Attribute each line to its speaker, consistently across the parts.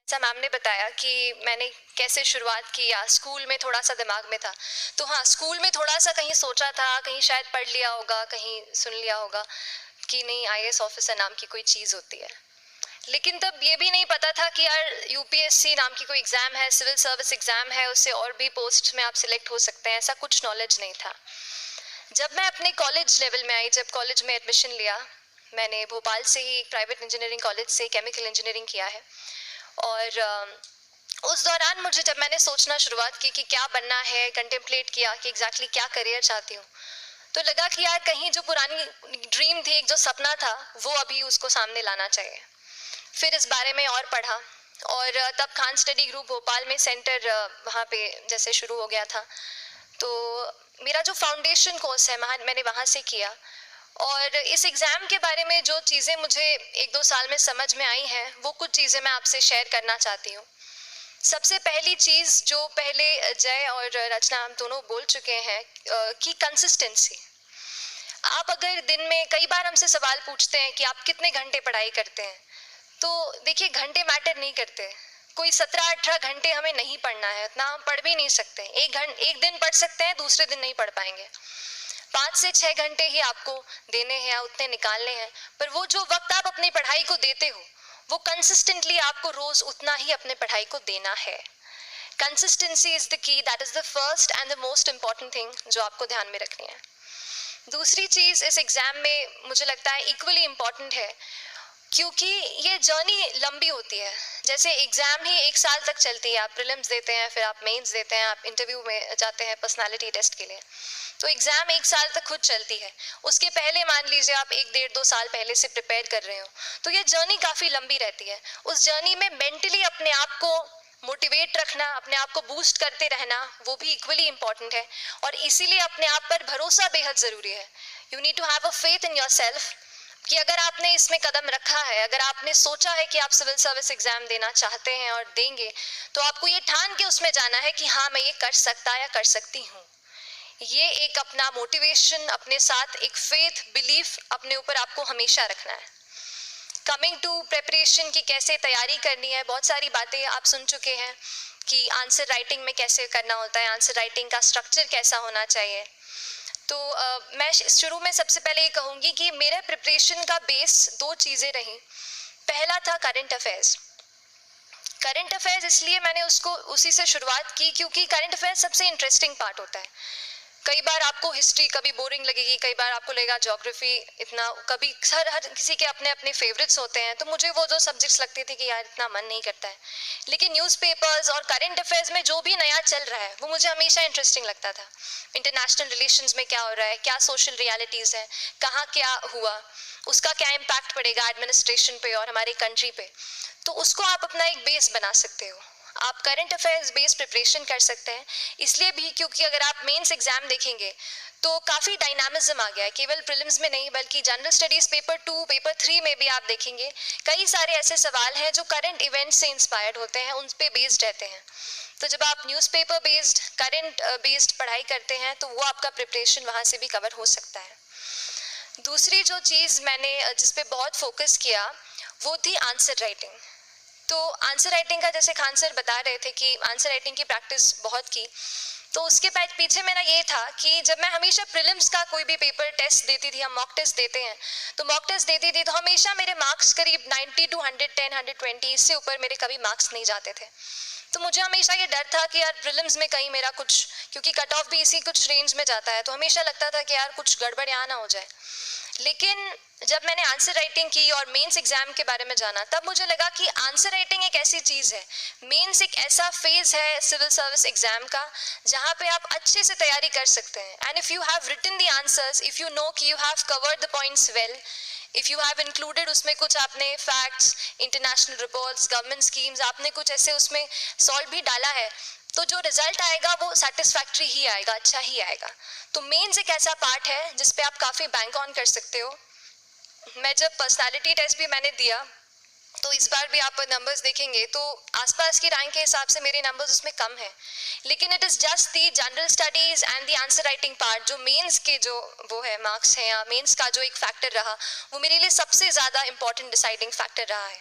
Speaker 1: जैसा मैम ने बताया कि मैंने कैसे शुरुआत की या स्कूल में थोड़ा सा दिमाग में था। तो हाँ, स्कूल में थोड़ा सा कहीं सोचा था, कहीं शायद पढ़ लिया होगा, कहीं सुन लिया होगा कि नहीं आईएएस ऑफिसर नाम की कोई चीज़ होती है। लेकिन तब ये भी नहीं पता था कि यार यूपीएससी नाम की कोई एग्ज़ाम है, सिविल सर्विस एग्ज़ाम है, उससे और भी पोस्ट में आप सिलेक्ट हो सकते हैं, ऐसा कुछ नॉलेज नहीं था। जब मैं अपने कॉलेज लेवल में आई, जब कॉलेज में एडमिशन लिया, मैंने भोपाल से ही प्राइवेट इंजीनियरिंग कॉलेज से केमिकल इंजीनियरिंग किया है। और उस दौरान मुझे जब मैंने सोचना शुरुआत की कि क्या बनना है, कंटेम्पलेट किया कि एग्जैक्टली क्या करियर चाहती हूँ, तो लगा कि यार कहीं जो पुरानी ड्रीम थी, एक जो सपना था, वो अभी उसको सामने लाना चाहिए। फिर इस बारे में और पढ़ा, और तब खान स्टडी ग्रुप भोपाल में सेंटर वहाँ पे जैसे शुरू हो गया था। तो मेरा जो फाउंडेशन कोर्स है मैंने वहाँ से किया। और इस एग्ज़ाम के बारे में जो चीज़ें मुझे 1-2 साल में समझ में आई हैं, वो कुछ चीज़ें मैं आपसे शेयर करना चाहती हूँ। सबसे पहली चीज़ जो पहले जय और रचना हम दोनों बोल चुके हैं कि कंसिस्टेंसी। आप अगर दिन में कई बार हमसे सवाल पूछते हैं कि आप कितने घंटे पढ़ाई करते हैं, तो देखिए घंटे मैटर नहीं करते। कोई 17-18 घंटे हमें नहीं पढ़ना है, उतना हम पढ़ भी नहीं सकते। एक दिन पढ़ सकते हैं, दूसरे दिन नहीं पढ़ पाएंगे। 5 से 6 घंटे ही आपको देने हैं या उतने निकालने हैं, पर वो जो वक्त आप अपनी पढ़ाई को देते हो, वो कंसिस्टेंटली आपको रोज उतना ही अपने पढ़ाई को देना है। Consistency is the key, that is the first and the most important thing जो आपको ध्यान में रखनी है। दूसरी चीज इस एग्जाम में मुझे लगता है इक्वली इम्पॉर्टेंट है, क्योंकि ये जर्नी लंबी होती है। जैसे एग्जाम ही 1 साल तक चलती है, आप प्रीलिम्स देते हैं, फिर आप मेंस देते हैं, आप इंटरव्यू में जाते हैं पर्सनालिटी टेस्ट के लिए। तो एग्जाम 1 साल तक खुद चलती है, उसके पहले मान लीजिए आप 1-1.5-2 साल पहले से प्रिपेयर कर रहे हो, तो ये जर्नी काफ़ी लंबी रहती है। उस जर्नी में मेंटली अपने आप को मोटिवेट रखना, अपने आप को बूस्ट करते रहना, वो भी इक्वली इम्पॉर्टेंट है। और इसीलिए अपने आप पर भरोसा बेहद ज़रूरी है। You need to have a faith in yourself कि अगर आपने इसमें कदम रखा है, अगर आपने सोचा है कि आप सिविल सर्विस एग्जाम देना चाहते हैं और देंगे, तो आपको ये ठान के उसमें जाना है कि हाँ मैं ये कर सकता या कर सकती हूँ। ये एक अपना मोटिवेशन, अपने साथ एक फेथ, बिलीफ अपने ऊपर आपको हमेशा रखना है। कमिंग टू प्रेपरेशन की कैसे तैयारी करनी है, बहुत सारी बातें आप सुन चुके हैं कि आंसर राइटिंग में कैसे करना होता है, आंसर राइटिंग का स्ट्रक्चर कैसा होना चाहिए। तो मैं शुरू में सबसे पहले ये कहूँगी कि मेरे प्रिपरेशन का बेस 2 चीज़ें रहीं। पहला था करंट अफेयर्स। करंट अफेयर्स इसलिए मैंने उसको उसी से शुरुआत की क्योंकि करंट अफेयर्स सबसे इंटरेस्टिंग पार्ट होता है। कई बार आपको हिस्ट्री कभी बोरिंग लगेगी, कई बार आपको लगेगा ज्योग्राफी इतना, कभी हर किसी के अपने अपने फेवरेट्स होते हैं। तो मुझे वो जो सब्जेक्ट्स लगते थे कि यार इतना मन नहीं करता है, लेकिन न्यूज़पेपर्स और करंट अफेयर्स में जो भी नया चल रहा है वो मुझे हमेशा इंटरेस्टिंग लगता था। इंटरनेशनल रिलेशंस में क्या हो रहा है, क्या सोशल रियलिटीज़ हैं, कहाँ क्या हुआ, उसका क्या इम्पैक्ट पड़ेगा एडमिनिस्ट्रेशन पे और हमारी कंट्री पे, तो उसको आप अपना एक बेस बना सकते हो। आप करंट अफेयर्स बेस्ड प्रिपरेशन कर सकते हैं, इसलिए भी क्योंकि अगर आप मेंस एग्जाम देखेंगे तो काफ़ी डायनामिज्म आ गया है, केवल प्रीलिम्स में नहीं बल्कि जनरल स्टडीज़ पेपर 2, पेपर 3 में भी आप देखेंगे कई सारे ऐसे सवाल हैं जो करंट इवेंट से इंस्पायर्ड होते हैं, उन पे बेस्ड रहते हैं। तो जब आप न्यूज़पेपर बेस्ड, करंट बेस्ड पढ़ाई करते हैं तो वो आपका प्रिपरेशन वहाँ से भी कवर हो सकता है। दूसरी जो चीज़ मैंने जिस पे बहुत फोकस किया वो थी आंसर राइटिंग। तो आंसर राइटिंग का जैसे खान सर बता रहे थे कि आंसर राइटिंग की प्रैक्टिस बहुत की, तो उसके पीछे मेरा ये था कि जब मैं हमेशा प्रीलिम्स का कोई भी पेपर टेस्ट देती थी, हम मॉक टेस्ट देते हैं, तो मॉक टेस्ट देती थी तो हमेशा मेरे मार्क्स करीब 90 to 110, 120, इससे ऊपर मेरे कभी मार्क्स नहीं जाते थे। तो मुझे हमेशा ये डर था कि यार प्रीलिम्स में कहीं मेरा कुछ, क्योंकि कट ऑफ भी इसी कुछ रेंज में जाता है, तो हमेशा लगता था कि यार कुछ गड़बड़ यहाँ ना हो जाए। लेकिन जब मैंने आंसर राइटिंग की और मेंस एग्जाम के बारे में जाना, तब मुझे लगा कि आंसर राइटिंग एक ऐसी चीज़ है, मेंस एक ऐसा फेज है सिविल सर्विस एग्जाम का जहाँ पे आप अच्छे से तैयारी कर सकते हैं। And if you have written the answers, if you know कि you have covered the points well, if you have included उसमें कुछ आपने facts, international reports, government schemes, आपने कुछ ऐसे उसमें सॉल्व भी डाला है, तो जो रिजल्ट आएगा वो सेटिस्फैक्ट्री ही आएगा, अच्छा ही आएगा। तो मेंस एक ऐसा पार्ट है जिस पे आप काफ़ी बैंक ऑन कर सकते हो। मैं जब पर्सनालिटी टेस्ट भी मैंने दिया, तो इस बार भी आप नंबर्स देखेंगे तो आसपास की रैंक के हिसाब से मेरे नंबर्स उसमें कम है, लेकिन it is just the general studies and the answer writing part, जो मेंस के जो वो है मार्क्स हैं या मेंस का जो एक फैक्टर रहा, वो मेरे लिए सबसे ज़्यादा इंपॉर्टेंट डिसाइडिंग फैक्टर रहा है।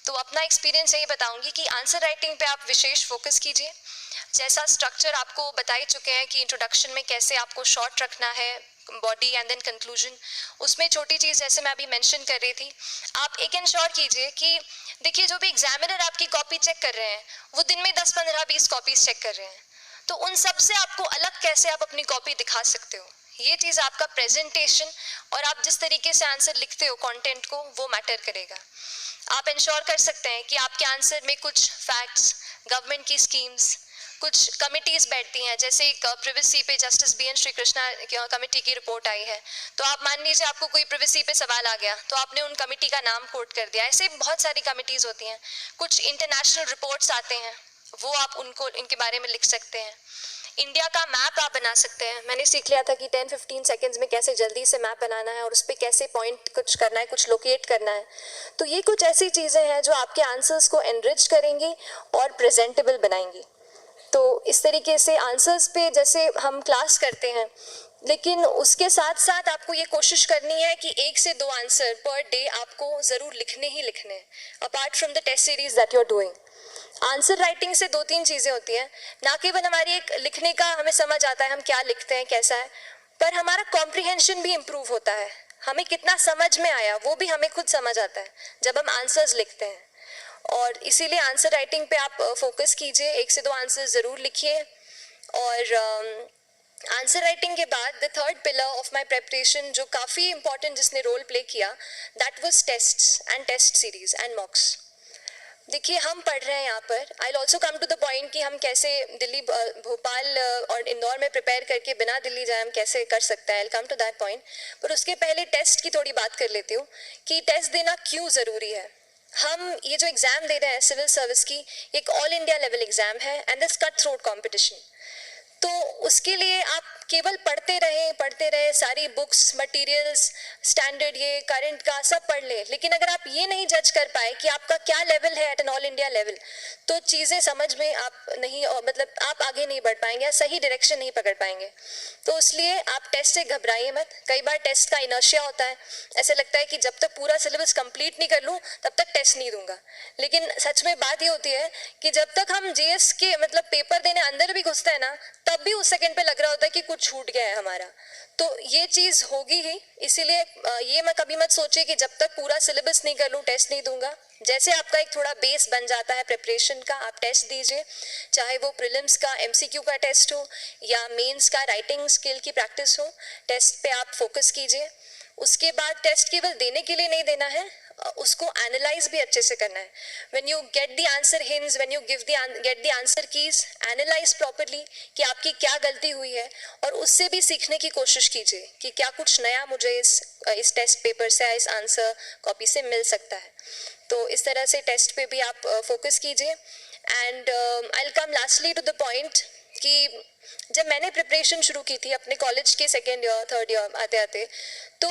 Speaker 1: तो अपना एक्सपीरियंस यही बताऊंगी कि आंसर राइटिंग पे आप विशेष फोकस कीजिए। जैसा स्ट्रक्चर आपको बता ही चुके हैं कि इंट्रोडक्शन में कैसे आपको शॉर्ट रखना है, बॉडी एंड देन कंक्लूजन, उसमें छोटी चीज़ जैसे मैं अभी मेंशन कर रही थी, आप एक इंश्योर कीजिए कि देखिए जो भी एग्जामिनर आपकी कॉपी चेक कर रहे हैं वो दिन में 10, 15, 20 कॉपीज चेक कर रहे हैं, तो उन सब से आपको अलग कैसे आप अपनी कॉपी दिखा सकते हो, ये चीज़ आपका प्रेजेंटेशन और आप जिस तरीके से आंसर लिखते हो कंटेंट को, वो मैटर करेगा। आप इंश्योर कर सकते हैं कि आपके आंसर में कुछ फैक्ट्स, गवर्नमेंट की स्कीम्स, कुछ कमिटीज़ बैठती हैं, जैसे एक प्रिवेसी पे justice BN Shri Krishna committee की रिपोर्ट आई है, तो आप मान लीजिए आपको कोई प्रिवेसी पे सवाल आ गया तो आपने उन कमेटी का नाम कोट कर दिया। ऐसे बहुत सारी कमिटीज़ होती हैं। कुछ इंटरनेशनल रिपोर्ट्स आते हैं, वो आप उनको इनके बारे में लिख सकते हैं। इंडिया का मैप आप बना सकते हैं। मैंने सीख लिया था कि 10-15 सेकेंड्स में कैसे जल्दी से मैप बनाना है और उस पर कैसे पॉइंट कुछ करना है, कुछ लोकेट करना है। तो ये कुछ ऐसी चीज़ें हैं जो आपके आंसर्स को एनरिच करेंगी और प्रेजेंटेबल बनाएंगी। तो इस तरीके से आंसर्स पे जैसे हम क्लास करते हैं, लेकिन उसके साथ साथ आपको ये कोशिश करनी है कि 1 से 2 आंसर पर डे आपको ज़रूर लिखने ही लिखने हैं, apart from the test series that you are doing. Answer writing से 2-3 चीज़ें होती हैं, ना केवल हमारी एक लिखने का हमें समझ आता है हम क्या लिखते हैं कैसा है, पर हमारा कॉम्प्रिहेंशन भी इम्प्रूव होता है। हमें कितना समझ में आया वो भी हमें खुद समझ आता है जब हम आंसर्स लिखते हैं। और इसीलिए आंसर राइटिंग पे आप फोकस कीजिए, 1 से 2 आंसर ज़रूर लिखिए। और आंसर राइटिंग के बाद the third pillar of my preparation जो काफ़ी इंपॉर्टेंट जिसने रोल प्ले किया, that was tests and test series and mocks. देखिए हम पढ़ रहे हैं यहाँ पर, I will also come to the point कि हम कैसे दिल्ली, भोपाल और इंदौर में प्रिपेयर करके बिना दिल्ली जाए हम कैसे कर सकते हैं, I will come to that point. पर उसके पहले टेस्ट की थोड़ी बात कर लेती हूँ कि टेस्ट देना क्यों ज़रूरी है। हम ये जो एग्ज़ाम दे रहे हैं सिविल सर्विस की, एक ऑल इंडिया लेवल एग्ज़ाम है and this cut throat competition. तो उसके लिए आप केवल पढ़ते रहे सारी बुक्स, मटेरियल्स, स्टैंडर्ड ये करंट का सब पढ़ लें, लेकिन अगर आप ये नहीं जज कर पाए कि आपका क्या लेवल है at an all India level, तो चीज़ें समझ में आप नहीं, मतलब आप आगे नहीं बढ़ पाएंगे या सही डायरेक्शन नहीं पकड़ पाएंगे। तो इसलिए आप टेस्ट से घबराइए मत। कई बार टेस्ट का इनर्शिया होता है, ऐसे लगता है कि जब तक पूरा सिलेबस कंप्लीट नहीं कर लूँ तब तक टेस्ट नहीं दूंगा, लेकिन सच में बात ये होती है कि जब तक हम GS के मतलब पेपर देने अंदर भी घुसते हैं ना, तब भी उस सेकंड पे लग रहा होता है कि कुछ छूट गया है हमारा। तो ये चीज़ होगी ही, इसीलिए ये मैं कभी मत सोचिए कि जब तक पूरा सिलेबस नहीं कर लूँ टेस्ट नहीं दूंगा। जैसे आपका एक थोड़ा बेस बन जाता है प्रिपरेशन का, आप टेस्ट दीजिए, चाहे वो प्रीलिम्स का MCQ का टेस्ट हो या मेंस का राइटिंग स्किल की प्रैक्टिस हो, टेस्ट पे आप फोकस कीजिए। उसके बाद टेस्ट केवल देने के लिए नहीं देना है, उसको एनालाइज भी अच्छे से करना है। When you get the answer hints, when you get the answer keys, analyse properly कि आपकी क्या गलती हुई है और उससे भी सीखने की कोशिश कीजिए कि क्या कुछ नया मुझे इस टेस्ट पेपर से, इस आंसर कॉपी से मिल सकता है। तो इस तरह से टेस्ट पे भी आप फोकस कीजिए। And I will come lastly to the point कि जब मैंने प्रिपरेशन शुरू की थी अपने कॉलेज के 2nd ईयर 3rd ईयर आते आते, तो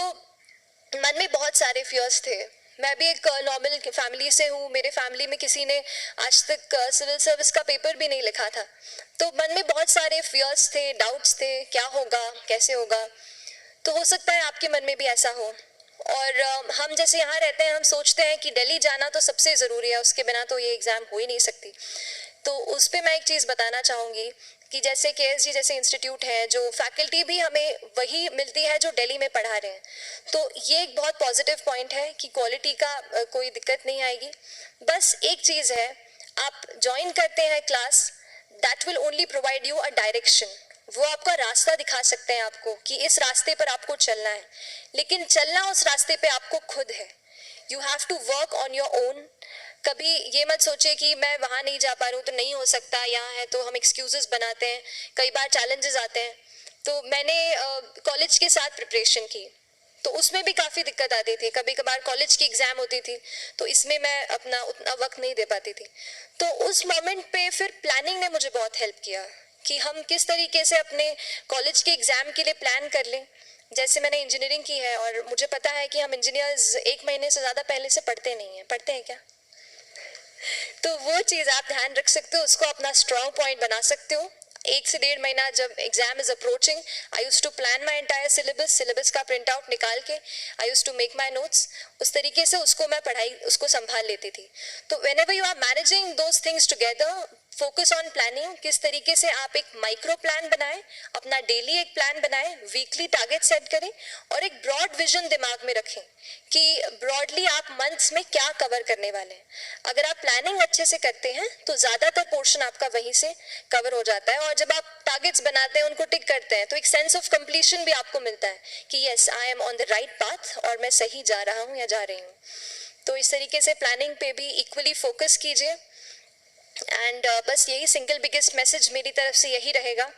Speaker 1: मन में बहुत सारे फियर्स थे। मैं भी एक नॉर्मल फैमिली से हूँ, मेरे फैमिली में किसी ने आज तक सिविल सर्विस का पेपर भी नहीं लिखा था, तो मन में बहुत सारे फियर्स थे, डाउट्स थे, क्या होगा, कैसे होगा। तो हो सकता है आपके मन में भी ऐसा हो। और हम जैसे यहाँ रहते हैं, हम सोचते हैं कि दिल्ली जाना तो सबसे ज़रूरी है, उसके बिना तो ये एग्ज़ाम हो ही नहीं सकती। तो उस पर मैं एक चीज़ बताना चाहूँगी कि जैसे KSG जैसे इंस्टीट्यूट है, जो फैकल्टी भी हमें वही मिलती है जो दिल्ली में पढ़ा रहे हैं, तो ये एक बहुत पॉजिटिव पॉइंट है कि क्वालिटी का कोई दिक्कत नहीं आएगी। बस एक चीज़ है, आप ज्वाइन करते हैं class, that will only provide you a direction. वो आपका रास्ता दिखा सकते हैं आपको कि इस रास्ते पर आपको चलना है, लेकिन चलना उस रास्ते पे आपको खुद है। You have to work on your own. कभी ये मत सोचिए कि मैं वहाँ नहीं जा पा रहा हूँ तो नहीं हो सकता, यहाँ है, तो हम एक्सक्यूजेस बनाते हैं। कई बार चैलेंजेस आते हैं। तो मैंने कॉलेज के साथ प्रिपरेशन की, तो उसमें भी काफ़ी दिक्कत आती थी। कभी कभार कॉलेज की एग्ज़ाम होती थी तो इसमें मैं अपना उतना वक्त नहीं दे पाती थी। तो उस मोमेंट पे फिर प्लानिंग ने मुझे बहुत हेल्प किया कि हम किस तरीके से अपने कॉलेज के एग्ज़ाम के लिए प्लान कर लें। जैसे मैंने इंजीनियरिंग की है और मुझे पता है कि हम इंजीनियर्स 1 महीने से ज़्यादा पहले से पढ़ते नहीं हैं। पढ़ते हैं क्या? तो वो चीज़ आप ध्यान रख सकते हो, उसको अपना स्ट्रॉन्ग पॉइंट बना सकते हो। 1 से 1.5 महीना जब exam is approaching, I use to plan my entire syllabus का प्रिंट आउट निकाल के I use to make my notes, उस तरीके से उसको मैं उसको संभाल लेती थी. तो whenever you are managing those things together, focus on planning. किस तरीके से आप एक माइक्रो प्लान बनाएं, अपना डेली एक प्लान बनाएं, वीकली टारगेट सेट करें और एक ब्रॉड विजन दिमाग में रखें कि ब्रॉडली आप मंथ्स में क्या कवर करने वाले हैं. अगर आप प्लानिंग अच्छे से करते हैं तो ज़्यादातर पोर्शन आपका वहीं से कवर हो जाता है. और जब आप टारगेट्स बनाते हैं, उनको टिक करते हैं, तो एक सेंस ऑफ कंप्लीशन भी आपको मिलता है कि yes, I am on the right path और मैं सही जा रहा हूँ या जा रही हूँ. तो इस तरीके से प्लानिंग पे भी इक्वली फोकस कीजिए. एंड बस यही सिंगल बिगेस्ट मैसेज मेरी तरफ से यही रहेगा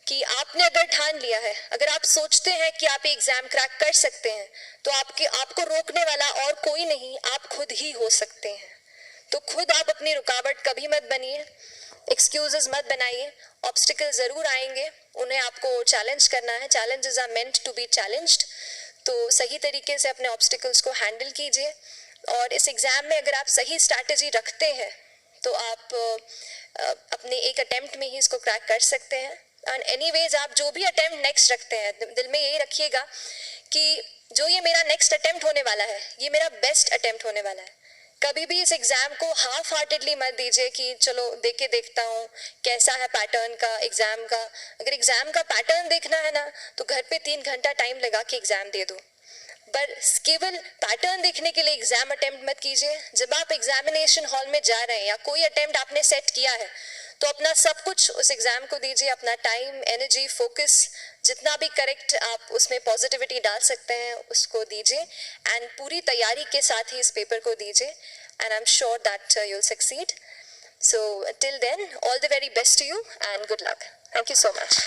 Speaker 1: कि आपने अगर ठान लिया है, अगर आप सोचते हैं कि आप एग्जाम क्रैक कर सकते हैं, तो आपको रोकने वाला और कोई नहीं, आप खुद ही हो सकते हैं. तो खुद आप अपनी रुकावट कभी मत बनिए, एक्सक्यूजेस मत बनाइए. ऑब्स्टिकल ज़रूर आएंगे, उन्हें आपको चैलेंज करना है. Challenges are meant to be challenged. तो सही तरीके से अपने ऑब्स्टिकल्स को हैंडल कीजिए. और इस एग्ज़ाम में अगर आप सही स्ट्रैटेजी रखते हैं तो आप अपने एक अटेम्प्ट में ही इसको क्रैक कर सकते हैं. एंड एनीवेज आप जो भी अटेम्प्ट नेक्स्ट रखते हैं, दिल में यही रखिएगा कि जो ये मेरा नेक्स्ट अटेम्प्ट होने वाला है, ये मेरा बेस्ट अटेम्प्ट होने वाला है. कभी भी इस एग्ज़ाम को हाफ हार्टेडली मत दीजिए कि चलो देख के देखता हूँ कैसा है पैटर्न का एग्ज़ाम का. अगर एग्ज़ाम का पैटर्न देखना है ना, तो घर पे 3 घंटा टाइम लगा के एग्ज़ाम दे दो. पर केवल पैटर्न देखने के लिए एग्जाम अटेम्प्ट मत कीजिए. जब आप एग्जामिनेशन हॉल में जा रहे हैं या कोई अटेम्प्ट आपने सेट किया है, तो अपना सब कुछ उस एग्जाम को दीजिए. अपना टाइम, एनर्जी, फोकस, जितना भी करेक्ट आप उसमें पॉजिटिविटी डाल सकते हैं उसको दीजिए. एंड पूरी तैयारी के साथ ही इस पेपर को दीजिए. And I am sure that you will succeed. So till then, all the very best to you and good luck. Thank you so much.